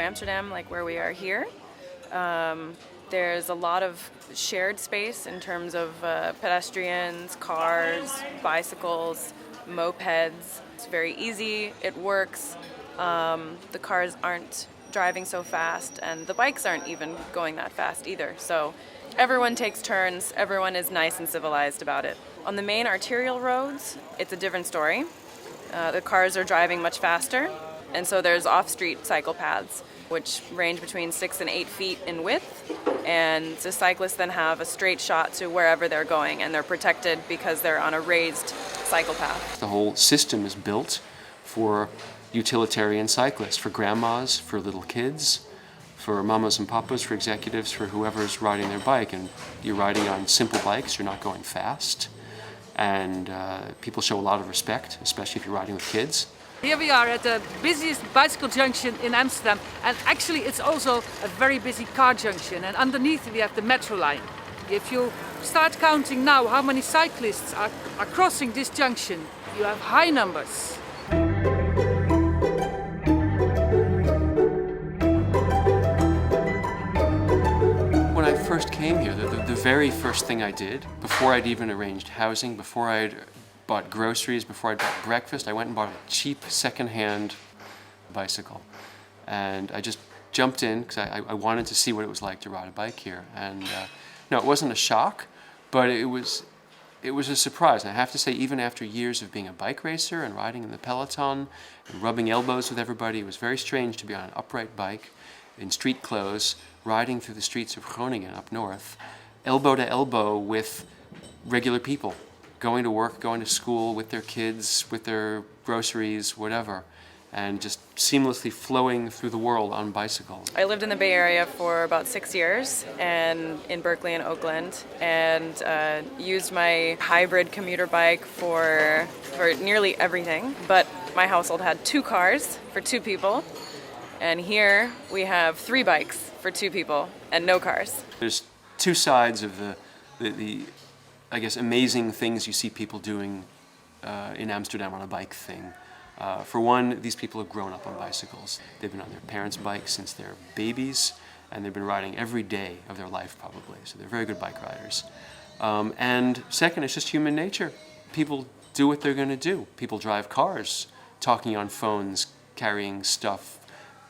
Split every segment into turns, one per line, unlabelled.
Amsterdam, like where we are here. There's a lot of shared space in terms of pedestrians, cars, bicycles, mopeds. It's very easy, it works. The cars aren't driving so fast, and the bikes aren't even going that fast either. So everyone takes turns, everyone is nice and civilized about it. On the main arterial roads, it's a different story. The cars are driving much faster, and so there's off-street cycle paths, which range between 6 and 8 feet in width, and the cyclists then have a straight shot to wherever they're going, and they're protected because they're on a raised cycle path.
The whole system is built for utilitarian cyclists, for grandmas, for little kids, for mamas and papas, for executives, for whoever's riding their bike. And you're riding on simple bikes, you're not going fast, and people show a lot of respect, especially if you're riding with kids.
Here we are at the busiest bicycle junction in Amsterdam, and actually it's also a very busy car junction, and underneath we have the metro line. If you start counting now how many cyclists are crossing this junction, you have high numbers.
When I first came here, the very first thing I did, before I'd even arranged housing, before I'd bought groceries, before I bought breakfast, I went and bought a cheap second-hand bicycle. And I just jumped in because I wanted to see what it was like to ride a bike here. And no, it wasn't a shock, but it was a surprise. And I have to say, even after years of being a bike racer and riding in the peloton and rubbing elbows with everybody, it was very strange to be on an upright bike in street clothes, riding through the streets of Groningen up north, elbow to elbow with regular people, going to work, going to school with their kids, with their groceries, whatever, and just seamlessly flowing through the world on bicycles.
I lived in the Bay Area for about 6 years, and in Berkeley and Oakland, and used my hybrid commuter bike for nearly everything. But my household had 2 cars for 2 people, and here we have 3 bikes for 2 people and no cars.
There's 2 sides of the I guess, amazing things you see people doing in Amsterdam on a bike thing. For one, these people have grown up on bicycles. They've been on their parents' bikes since they're babies, and they've been riding every day of their life probably, so they're very good bike riders. And second, it's just human nature. People do what they're going to do. People drive cars, talking on phones, carrying stuff,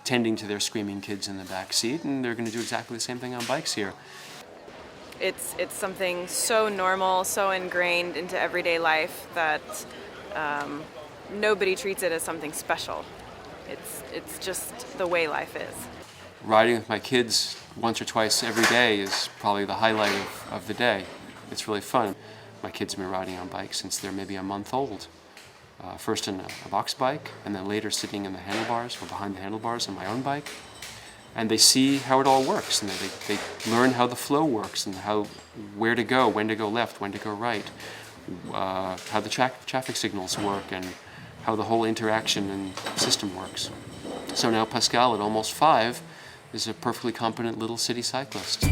tending to their screaming kids in the back seat, and they're going to do exactly the same thing on bikes here.
It's something so normal, so ingrained into everyday life that nobody treats it as something special. It's just the way life is.
Riding with my kids once or twice every day is probably the highlight of the day. It's really fun. My kids have been riding on bikes since they're maybe a month old. First in a box bike, and then later sitting in the handlebars or behind the handlebars on my own bike. And they see how it all works, and they learn how the flow works, and where to go, when to go left, when to go right, how the traffic signals work, and how the whole interaction and system works. So now Pascal, at almost 5, is a perfectly competent little city cyclist.